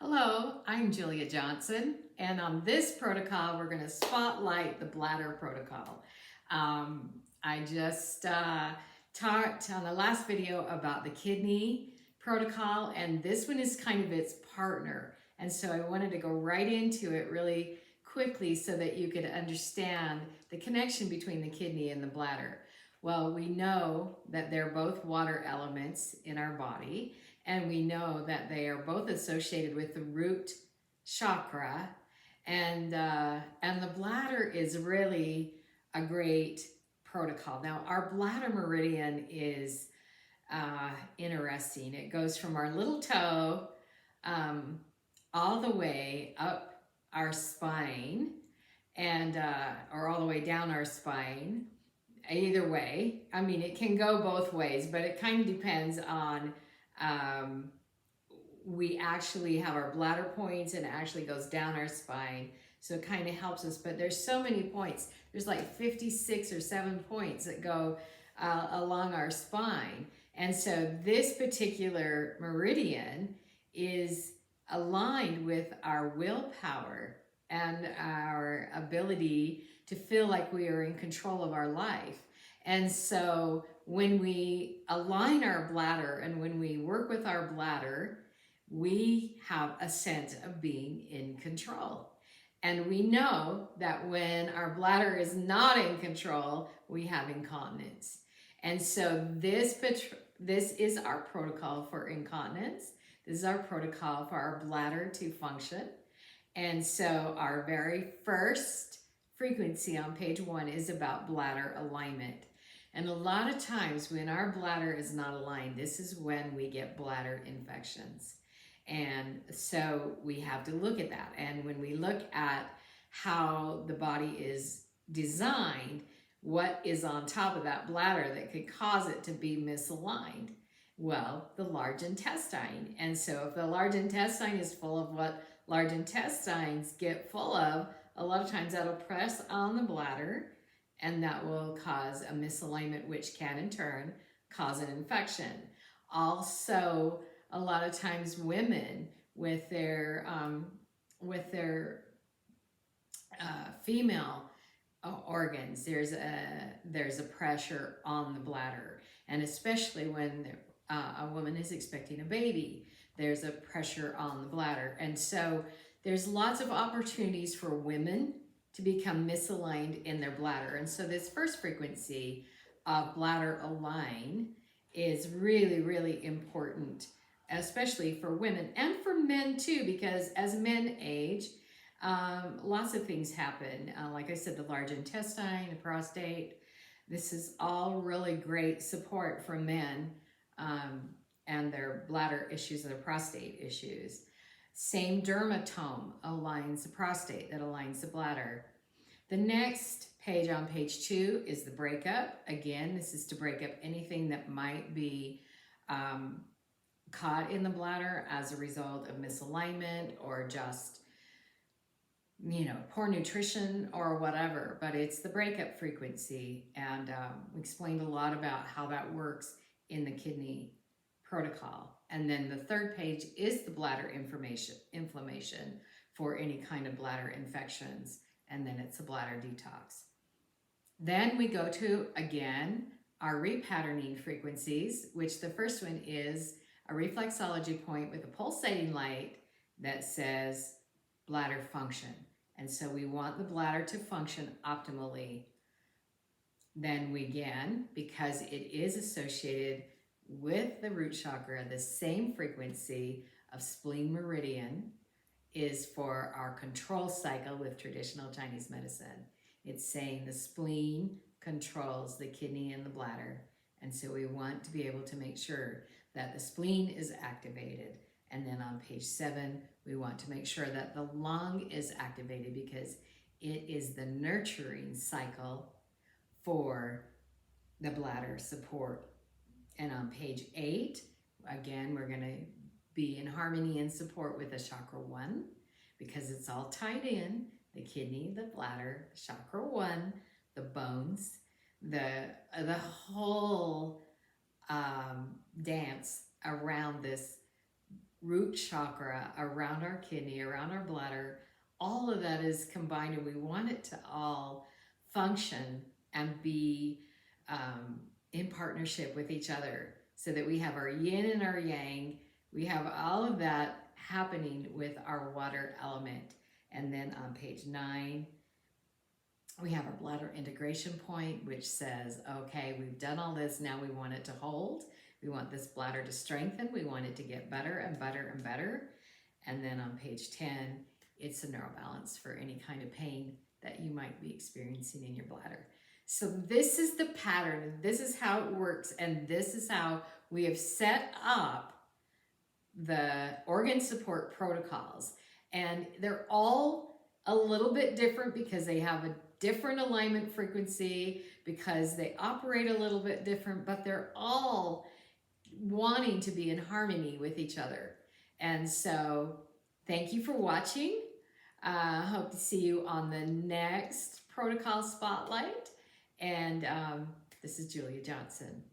Hello, I'm Julia Johnson, and on this protocol, we're going to spotlight the bladder protocol. I just talked on the last video about the kidney protocol, and this one is kind of its partner. And so I wanted to go right into it really quickly so that you could understand the connection between the kidney and the bladder. Well, we know that they're both water elements in our body, and we know that they are both associated with the root chakra, and the bladder is really a great protocol. Now, our bladder meridian is interesting. It goes from our little toe all the way up our spine, and or all the way down our spine. Either way, I mean, it can go both ways, but it kind of depends on we actually have our bladder points, and it actually goes down our spine, so it kind of helps us. But there's so many points. There's like 56 or 7 points that go along our spine, and so this particular meridian is aligned with our willpower and our ability to feel like we are in control of our life. And so when we align our bladder and when we work with our bladder, we have a sense of being in control. And we know that when our bladder is not in control, we have incontinence. And so this is our protocol for incontinence. This is our protocol for our bladder to function. And so our very first frequency on page 1 is about bladder alignment. And a lot of times when our bladder is not aligned, this is when we get bladder infections. And so we have to look at that. And when we look at how the body is designed, what is on top of that bladder that could cause it to be misaligned? Well, the large intestine. And so if the large intestine is full of what large intestines get full of, a lot of times that'll press on the bladder, and that will cause a misalignment, which can in turn cause an infection. Also, a lot of times women with their female organs, there's a pressure on the bladder, and especially when a woman is expecting a baby, there's a pressure on the bladder. And so there's lots of opportunities for women to become misaligned in their bladder. And so this first frequency of bladder align is really, really important, especially for women and for men too, because as men age, lots of things happen. Like I said, the large intestine, the prostate, this is all really great support for men and their bladder issues and their prostate issues. Same dermatome aligns the prostate that aligns the bladder. The next page on page 2 is the breakup. Again, this is to break up anything that might be caught in the bladder as a result of misalignment or just, poor nutrition or whatever. But it's the breakup frequency, and we explained a lot about how that works in the kidney protocol. And then the third page is the bladder inflammation for any kind of bladder infections, and then it's a bladder detox. Then we go to, again, our repatterning frequencies, which the first one is a reflexology point with a pulsating light that says bladder function. And so we want the bladder to function optimally. Then we, again, because it is associated with the root chakra, the same frequency of spleen meridian is for our control cycle with traditional Chinese medicine. It's saying the spleen controls the kidney and the bladder. And so we want to be able to make sure that the spleen is activated. And then on page 7, we want to make sure that the lung is activated because it is the nurturing cycle for the bladder support. And on page 8, again, we're going to be in harmony and support with the chakra 1 because it's all tied in. The kidney, the bladder, chakra 1, the bones, the whole dance around this root chakra, around our kidney, around our bladder. All of that is combined, and we want it to all function and be in partnership with each other, so that we have our yin and our yang. We have all of that happening with our water element. And then on page 9, we have our bladder integration point, which says, okay, we've done all this, now we want it to hold. We want this bladder to strengthen. We want it to get better and better and better. And then on page 10, it's a neurobalance for any kind of pain that you might be experiencing in your bladder. So this is the pattern, this is how it works, and this is how we have set up the organ support protocols. And they're all a little bit different because they have a different alignment frequency, because they operate a little bit different, but they're all wanting to be in harmony with each other. And so thank you for watching. Hope to see you on the next protocol spotlight. And this is Julia Johnson.